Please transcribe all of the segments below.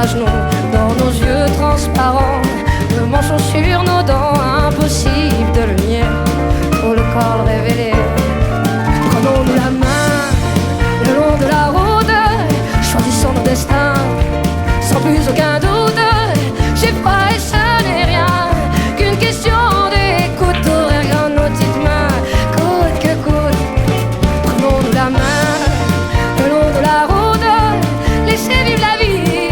genoux, dans nos yeux transparents, nos manchons sur nos dents, impossible de le nier, pour le corps révélé. Prenons-nous la main, le long de la route, choisissons nos destins, sans plus aucun doute. J'ai froid et ce n'est rien qu'une question d'écoute, regarde nos petites mains, coûte que coûte. Prenons-nous la main, le long de la route, laissez vivre la vie,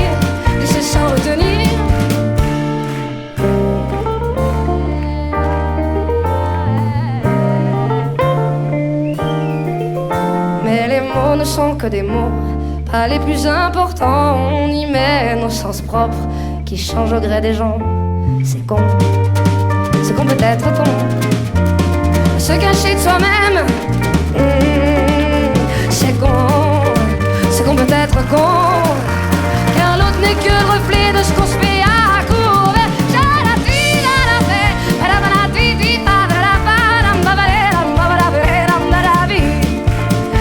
laissez sans retenir. Mais les mots ne sont que des mots, pas les plus importants. On y met nos sens propres qui changent au gré des gens. C'est con peut être con, se cacher de soi-même. C'est con peut être con, car l'autre n'est que le reflet de ce qu'on se fait à court.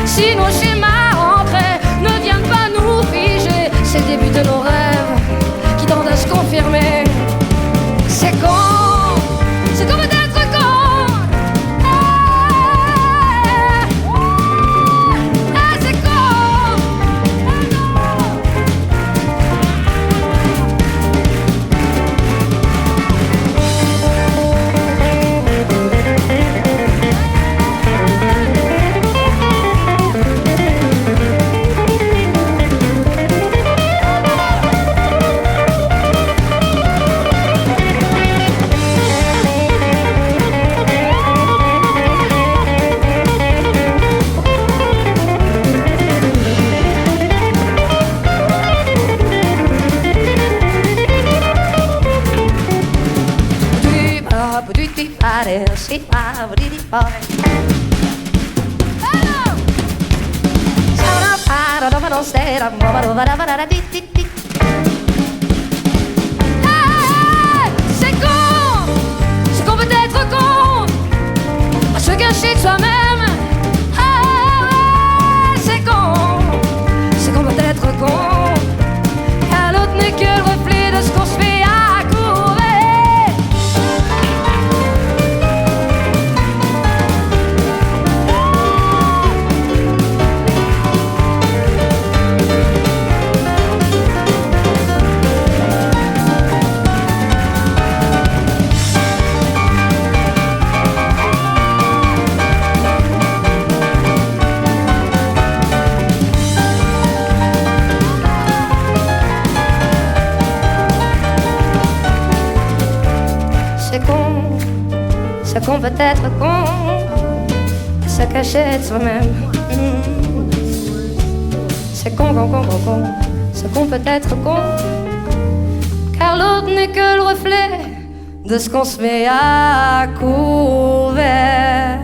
Si nos schémas ancrés ne viennent pas nous figer, c'est le début de nos rêves qui tendent à se confirmer. C'est con peut être con. C'est con. C'est con peut être con, se cacher de soi-même. C'est con peut être con, car l'autre n'est que le reflet de ce qu'on se fait à courir. C'est con peut être con, se cacher de soi-même. C'est con, c'est con peut être con, car l'autre n'est que le reflet de ce qu'on se met à couvert.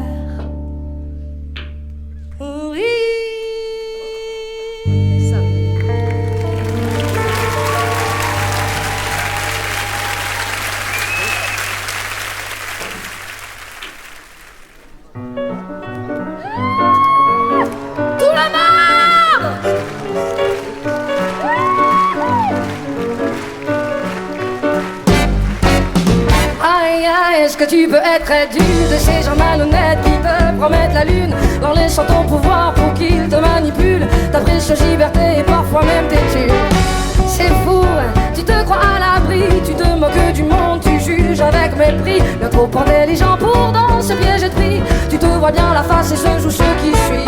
Est-ce que tu peux être réduit de ces gens malhonnêtes qui te promettent la lune, leur laissant ton pouvoir pour qu'ils te manipulent, ta précieuse liberté et parfois même tes tubes. C'est fou, tu te crois à l'abri, tu te moques du monde, tu juges avec mépris, le trop intelligent pour dans ce piège de prix. Tu te vois bien la face et ce joue ce qui suit,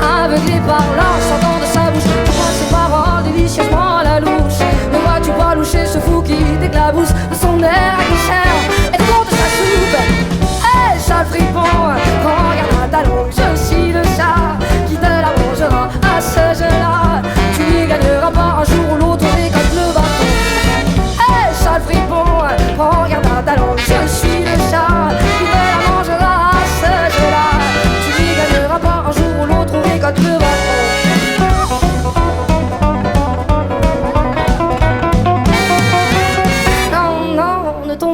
aveuglé par l'enchantement de sa bouche, tu vois ses paroles délicieusement à la louche. Ne vois-tu pas loucher ce fou qui t'éclabousse de son air accoucheur et te compte sa soupe. Hey, sale fripon, regarde à ta longue, je suis le chat qui te la mangera à ce jeu-là. Tu n'y gagneras pas un jour ou l'autre, récolte le bâton. Hey, sale fripon, regarde à ta longue, je suis le chat qui te la mangera à ce jeu-là. Tu n'y gagneras pas un jour ou l'autre, récolte le bâton.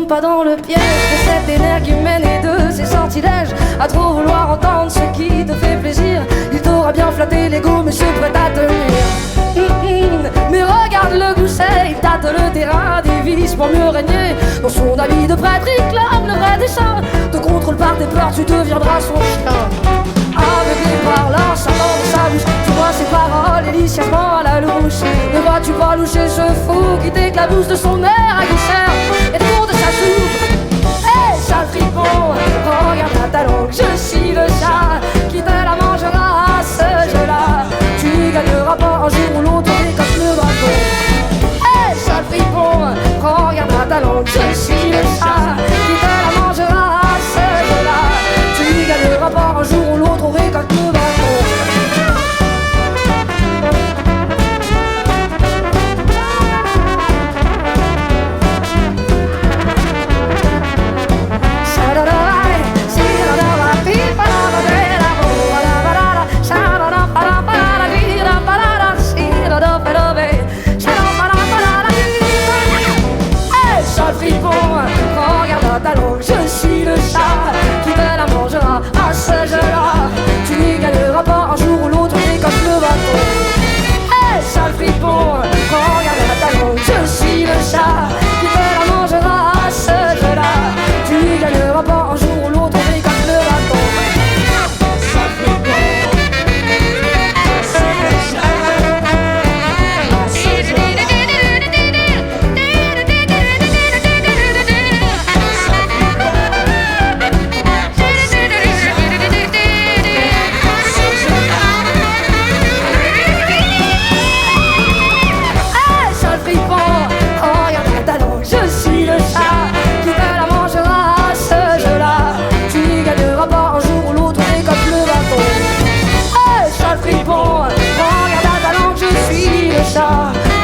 Pas dans le piège de cette énergumène et de ses sortilèges, à trop vouloir entendre ce qui te fait plaisir. Il t'aura pourra bien flatter l'ego, mais c'est prêt à tenir. Mais regarde le gousset, il tâte le terrain, dévisse pour mieux régner. Dans son habit de prêtre, il clame le vrai dessin. Te contrôle par tes peurs, tu deviendras son chien. Aveuglé par l'instant de sa bouche, tu vois ses paroles délicieusement à la louche. Ne vois-tu pas loucher ce fou qui t'éclabousse de son air aguicheur et de cours de sa soupe? Hé, sale fripon, regarde ta langue, je suis le chat qui te la mangera à ce jeu-là. Tu gagneras pas un jour ou l'autre et comme le bateau. Hé, sale fripon, regarde ta langue, je suis le chat qui te la mangera à ce jeu-là. Tu gagneras pas un jour ou l'autre, on récolte le bateau. Regarde ta langue, je suis le chat qui te la mangera à ce jeu-là. Tu n'y gagneras pas un jour ou l'autre, mais comme le bateau. Hé, sale fripon, regarde ta langue, je suis le chat qui te la mangera à ce jeu-là. Tu n'y gagneras pas un jour ou l'autre, mais comme le bateau. Sale fripon, je suis le chat à ce jeu-là.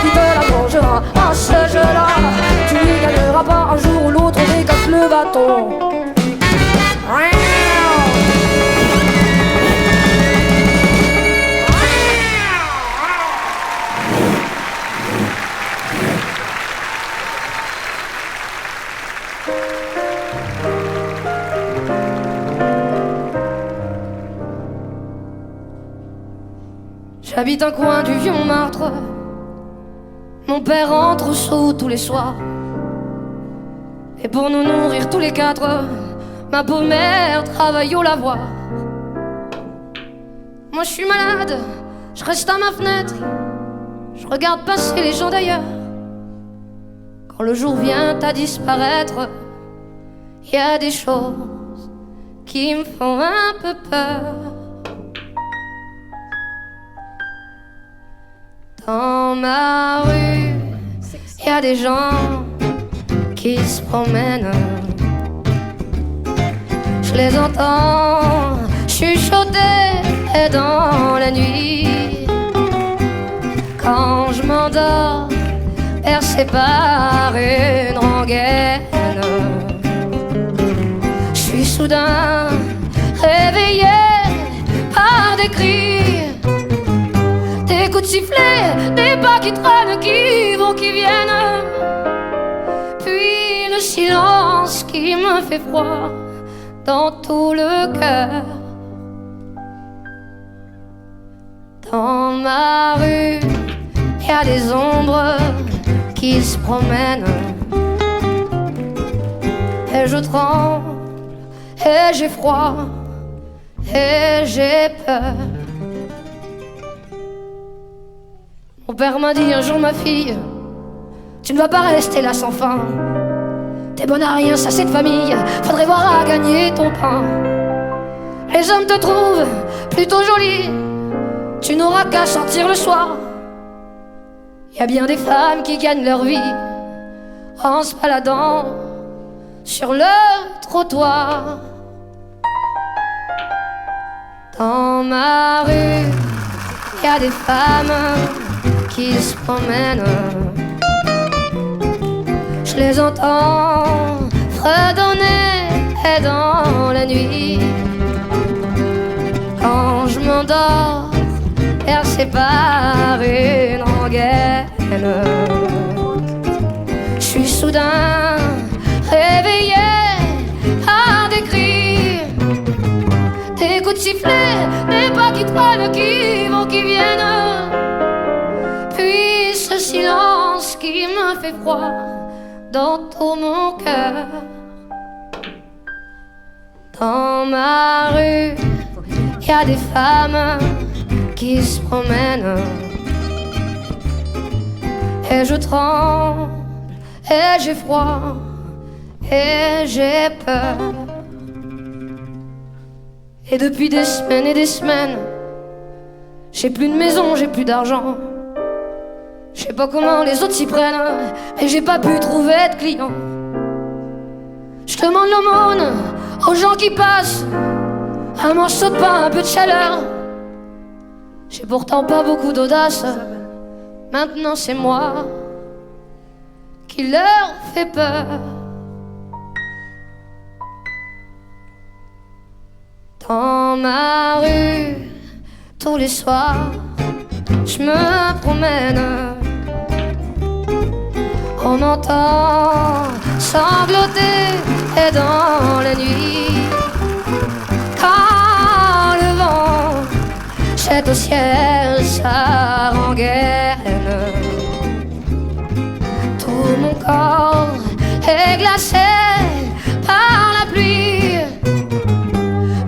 Qui te la mangera à ce jeu-là. Tu n'y gagneras pas un jour ou l'autre, on récolte le bâton. J'habite un coin du vieux Montmartre. Mon père rentre au saut tous les soirs. Et pour nous nourrir tous les quatre, ma pauvre mère travaille au lavoir. Moi je suis malade, je reste à ma fenêtre, je regarde passer les gens d'ailleurs. Quand le jour vient à disparaître, il y a des choses qui me font un peu peur. Dans ma rue, il y a des gens qui se promènent. Je les entends chuchoter dans la nuit. Quand je m'endors, percé par une rengaine, je suis soudain réveillé par des cris, des coups de sifflet, des pas qui traînent, qui vont, qui viennent. Puis le silence qui me fait froid dans tout le cœur. Dans ma rue, il y a des ombres qui se promènent. Et je tremble, et j'ai froid, et j'ai peur. Mon père m'a dit un jour, ma fille, tu ne vas pas rester là sans fin. T'es bonne à rien, ça c'est de famille, faudrait voir à gagner ton pain. Les hommes te trouvent plutôt jolie, tu n'auras qu'à sortir le soir. Y a bien des femmes qui gagnent leur vie en se baladant sur le trottoir. Dans ma rue, y a des femmes qui se promènent. Je les entends fredonner dans la nuit. Quand je m'endors, percé par une rengaine, je suis soudain réveillé par des cris, des coups de sifflet, des pas qui traînent, qui me fait froid dans tout mon cœur. Dans ma rue, y a des femmes qui se promènent et je tremble et j'ai froid et j'ai peur. Et depuis des semaines et des semaines, j'ai plus de maison, j'ai plus d'argent. Je sais pas comment les autres s'y prennent, mais j'ai pas pu trouver de clients. Je demande l'aumône aux gens qui passent, un morceau de pain, un peu de chaleur. J'ai pourtant pas beaucoup d'audace, maintenant c'est moi qui leur fait peur. Dans ma rue, tous les soirs, je me promène. On m'entend sangloter et dans la nuit, quand le vent jette au ciel sa rengaine, tout mon corps est glacé par la pluie.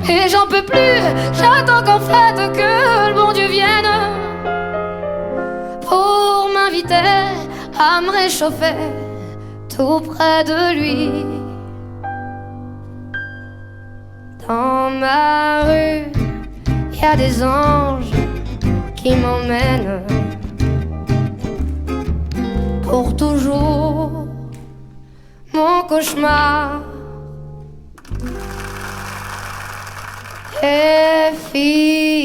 Et j'en peux plus, j'attends qu'en fait que le bon Dieu vienne pour m'inviter à me réchauffer tout près de lui. Dans ma rue, y a des anges qui m'emmènent pour toujours. Mon cauchemar est fini.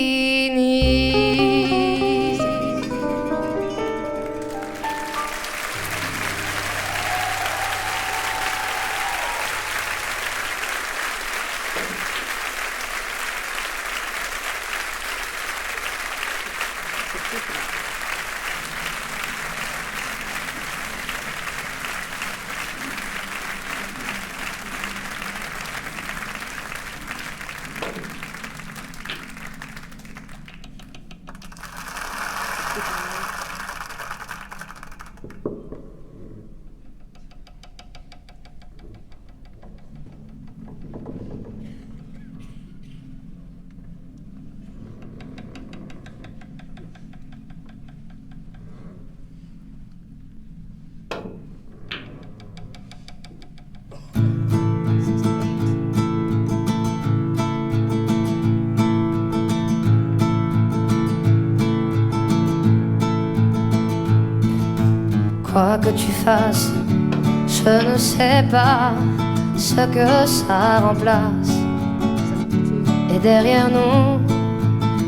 Quoi que tu fasses, je ne sais pas ce que ça remplace. Et derrière nous,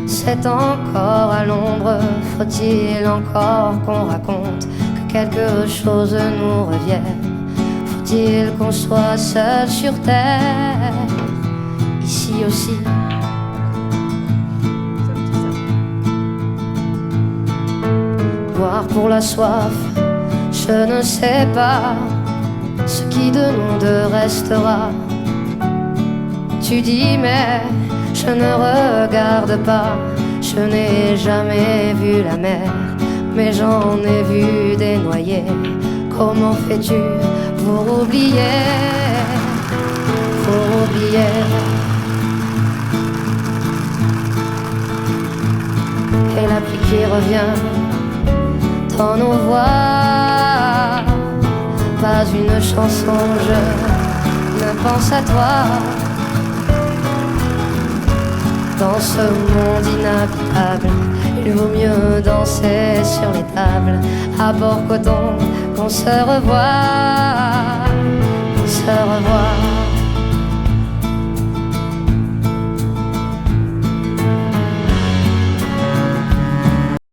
c'est encore à l'ombre. Faut-il encore qu'on raconte que quelque chose nous revienne? Faut-il qu'on soit seul sur terre, ici aussi? Boire pour la soif, je ne sais pas ce qui de nous deux restera. Tu dis mais je ne regarde pas. Je n'ai jamais vu la mer, mais j'en ai vu des noyés. Comment fais-tu pour oublier, pour oublier? Et la pluie qui revient dans nos voix, pas une chanson, je ne pense à toi. Dans ce monde inhabitable, il vaut mieux danser sur les tables à Port-Coton, qu'on se revoie, qu'on se revoie.